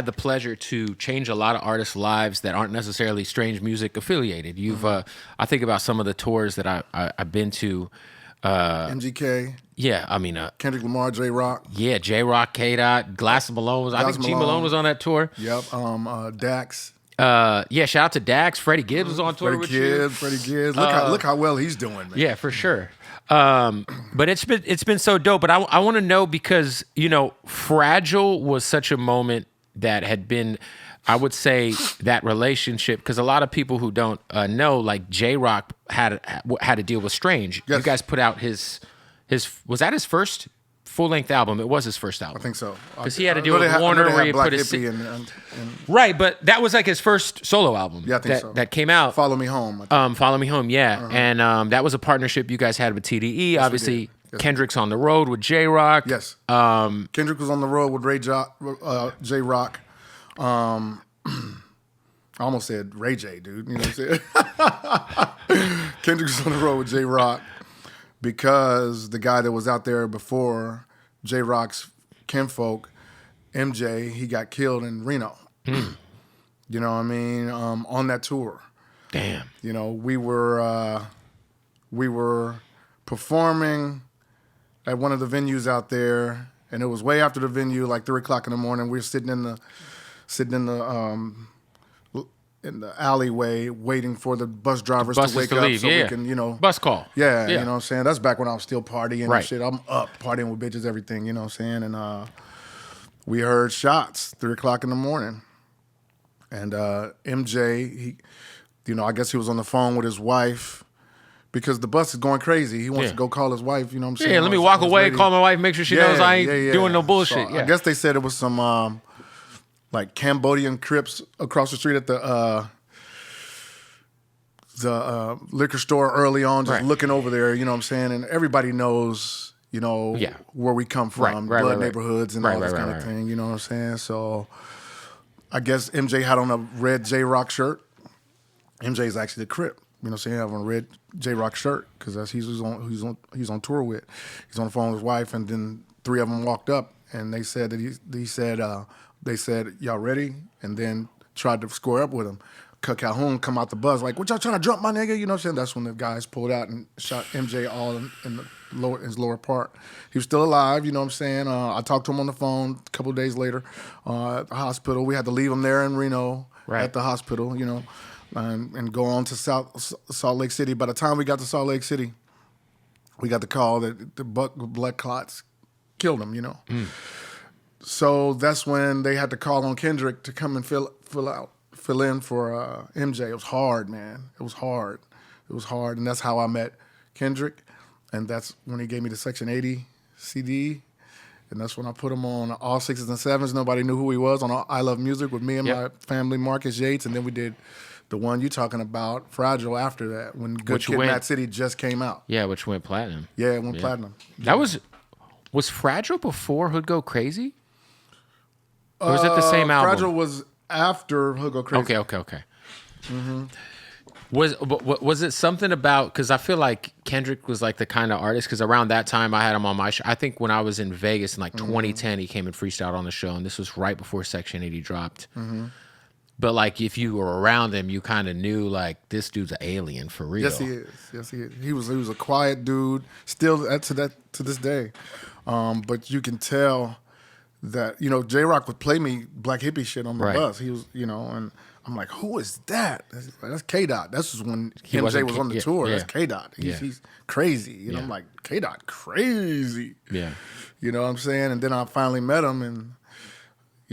had the pleasure to change a lot of artists' lives that aren't necessarily Strange Music affiliated. You've, I think about some of the tours that I've been to. MGK. Yeah, I mean, Kendrick Lamar, J Rock. Yeah, J Rock, K Dot, Glass Malone was. I think G Malone was on that tour. Yep. Dax. Yeah, shout out to Dax. Freddie Gibbs was on tour with you. Freddie Gibbs. Look how well he's doing, man. Yeah, for sure. But it's been so dope. But I want to know because Fragile was such a moment that had been, I would say, that relationship, because a lot of people who don't know, like J Rock had to deal with Strange. Yes. You guys put out his was that his first full-length album? It was his first album. I think so. Because he had to deal with Warner where he put his... Right, but that was like his first solo album. Yeah, I think so. That came out. Follow Me Home. Follow Me Home, yeah. Uh-huh. And that was a partnership you guys had with TDE. Yes, obviously, yes, Kendrick's on the road with J Rock. Yes. Kendrick was on the road with J Rock. I almost said Ray J, dude. You know what I'm saying? Kendrick was on the road with J Rock because the guy that was out there before J Rock's kinfolk, MJ, he got killed in Reno. You know what I mean? On that tour. Damn. You know, we were performing at one of the venues out there, and it was way after the venue, like 3 o'clock in the morning. We were sitting in the alleyway waiting for the bus drivers to wake up leave. so we can, bus call. Yeah, you know what I'm saying? That's back when I was still partying right. and shit. I'm up partying with bitches, everything, you know what I'm saying? And we heard shots 3 o'clock in the morning. And MJ, I guess he was on the phone with his wife because the bus is going crazy. He wants to go call his wife, you know what I'm saying? Yeah, let me walk away, call my wife, make sure she knows I ain't doing no bullshit. So I guess they said it was some like Cambodian Crips across the street at the liquor store early on, just looking over there, you know what I'm saying? And everybody knows, where we come from, blood neighborhoods and all this kind of thing, you know what I'm saying? So I guess MJ had on a red J Rock shirt. MJ is actually the Crip, you know what I'm saying? I have on a red J Rock shirt because that's he's on tour with. He's on the phone with his wife, and then 3 of them walked up and they said that they said, y'all ready? And then tried to square up with him. Calhoun come out the bus like, what y'all trying to jump my nigga? You know what I'm saying? That's when the guys pulled out and shot MJ all in his lower part. He was still alive, you know what I'm saying? I talked to him on the phone a couple of days later at the hospital. We had to leave him there in Reno at the hospital, and go on to Salt Lake City. By the time we got to Salt Lake City, we got the call that the blood clots killed him, So that's when they had to call on Kendrick to come and fill in for MJ. It was hard, man. It was hard, and that's how I met Kendrick, and that's when he gave me the Section 80 CD, and that's when I put him on all 6s and 7s. Nobody knew who he was on I Love Music with me and my family, Marcus Yates, and then we did the one you talking about, Fragile, after that, when Good Kid, Mad City just came out. Yeah, which went platinum. Yeah, it went platinum. That was Fragile before Hood Go Crazy? Or was it the same album? Fragile was after Hood Go Crazy. Okay. Mm-hmm. Was it something about, because I feel like Kendrick was like the kind of artist, because around that time I had him on my show. I think when I was in Vegas in like 2010, he came and freestyled on the show, and this was right before Section 80 dropped. Mm-hmm. But like if you were around him, you kind of knew like this dude's an alien for real. Yes, he is. He was a quiet dude, still to this day. But you can tell that, J Rock would play me Black Hippie shit on the bus. He was, and I'm like, who is that? That's K Dot. This was when MJ was on the tour. That's K Dot. He's crazy. I'm like, K Dot crazy. Yeah. You know what I'm saying? And then I finally met him, and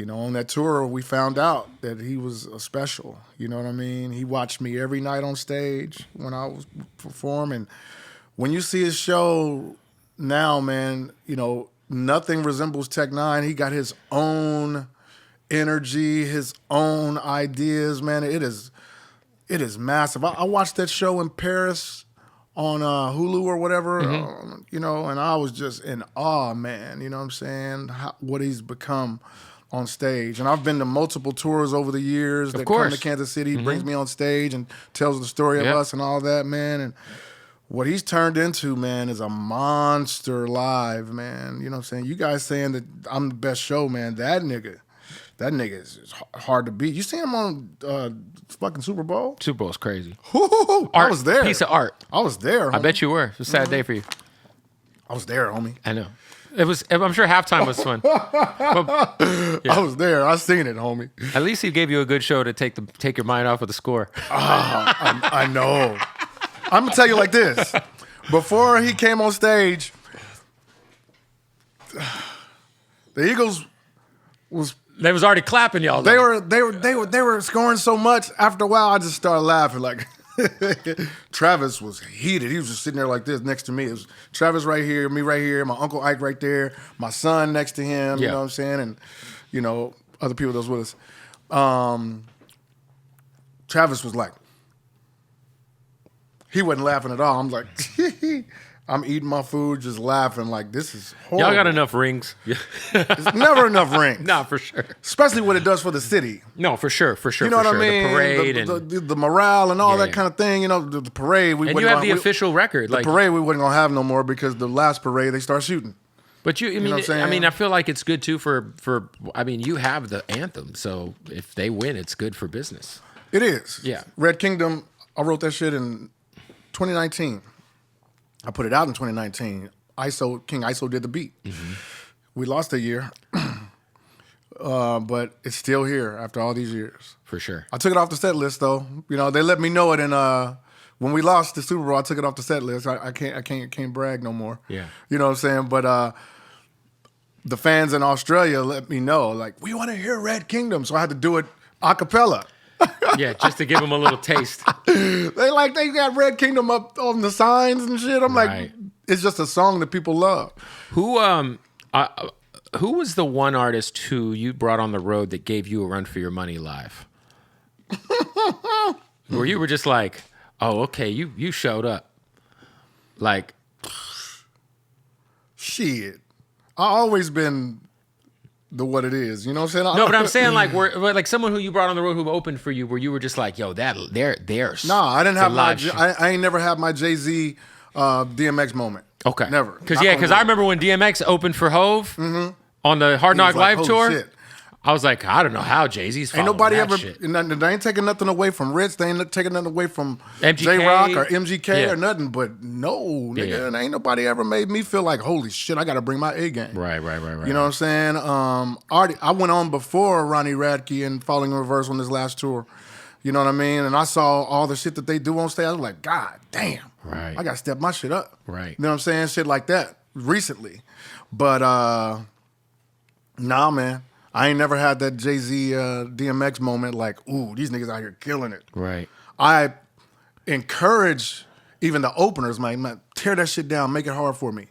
on that tour we found out that he was a special. You know what I mean? He watched me every night on stage when I was performing. When you see his show now, man, nothing resembles Tech-9. He got his own energy, his own ideas, man. It is massive. I watched that show in Paris on Hulu or whatever, and I was just in awe, man. You know what I'm saying? What he's become on stage. And I've been to multiple tours over the years that come to Kansas City, brings me on stage and tells the story of us and all that, man. And what he's turned into, man, is a monster live, man. You know what I'm saying? You guys saying that I'm the best show, man. That That nigga is hard to beat. You seen him on fucking Super Bowl? Super Bowl's crazy. I was there. Piece of art. I was there, homie. I bet you were. It was a sad day for you. I was there, homie. I know. It was. I'm sure halftime was fun. I was there. I seen it, homie. At least he gave you a good show to take your mind off of the score. I know. I'm gonna tell you like this. Before he came on stage, the Eagles was. They was already clapping y'all. They were scoring so much. After a while, I just started laughing. Like Travis was heated. He was just sitting there like this next to me. It was Travis right here, me right here, my Uncle Ike right there, my son next to him. You know what I'm saying? And other people that was with us. Travis was like, he wasn't laughing at all. I'm like, I'm eating my food, just laughing like this is horrible. Y'all got enough rings. It's never enough rings. Nah, for sure. Especially what it does for the city. No, for sure. You know what I mean? The parade the morale and all that kind of thing. The parade. And you have the official record. The parade we wasn't gonna have no more because the last parade they start shooting. But I feel like it's good too for. You have the anthem, so if they win, it's good for business. It is. Yeah. Red Kingdom. I wrote that shit in 2019. I put it out in 2019. King ISO did the beat. Mm-hmm. We lost a year, but it's still here after all these years. For sure. I took it off the set list though. They let me know it, and when we lost the Super Bowl, I took it off the set list. I can't brag no more. Yeah. You know what I'm saying? But the fans in Australia let me know, like, we want to hear Red Kingdom, so I had to do it a cappella. Yeah, just to give them a little taste. They got Red Kingdom up on the signs and shit. I'm like, it's just a song that people love. Who was the one artist who you brought on the road that gave you a run for your money live? Where you were just like, oh, okay, you showed up. Like, shit. I always been what it is, you know what I'm saying? No, but I'm saying like someone who you brought on the road who opened for you, where you were just like, yo, they're. No, I didn't have I ain't never had my Jay-Z DMX moment. Okay, never. Because I remember when DMX opened for Hove on the Hard Knock Live tour. Shit. I was like, I don't know how Jay-Z's following ain't nobody that ever. shit. They ain't taking nothing away from Rich. They ain't taking nothing away from MGK, J-Rock or MGK or nothing. But no, nigga, ain't nobody ever made me feel like, holy shit, I got to bring my A game. Right. You know what I'm saying? I went on before Ronnie Radke and Falling in Reverse on this last tour. You know what I mean? And I saw all the shit that they do on stage. I was like, God damn. Right. I got to step my shit up. Right. You know what I'm saying? Shit like that recently. But nah, man. I ain't never had that Jay-Z DMX moment like, ooh, these niggas out here killing it. Right. I encourage even the openers, man, tear that shit down, make it hard for me.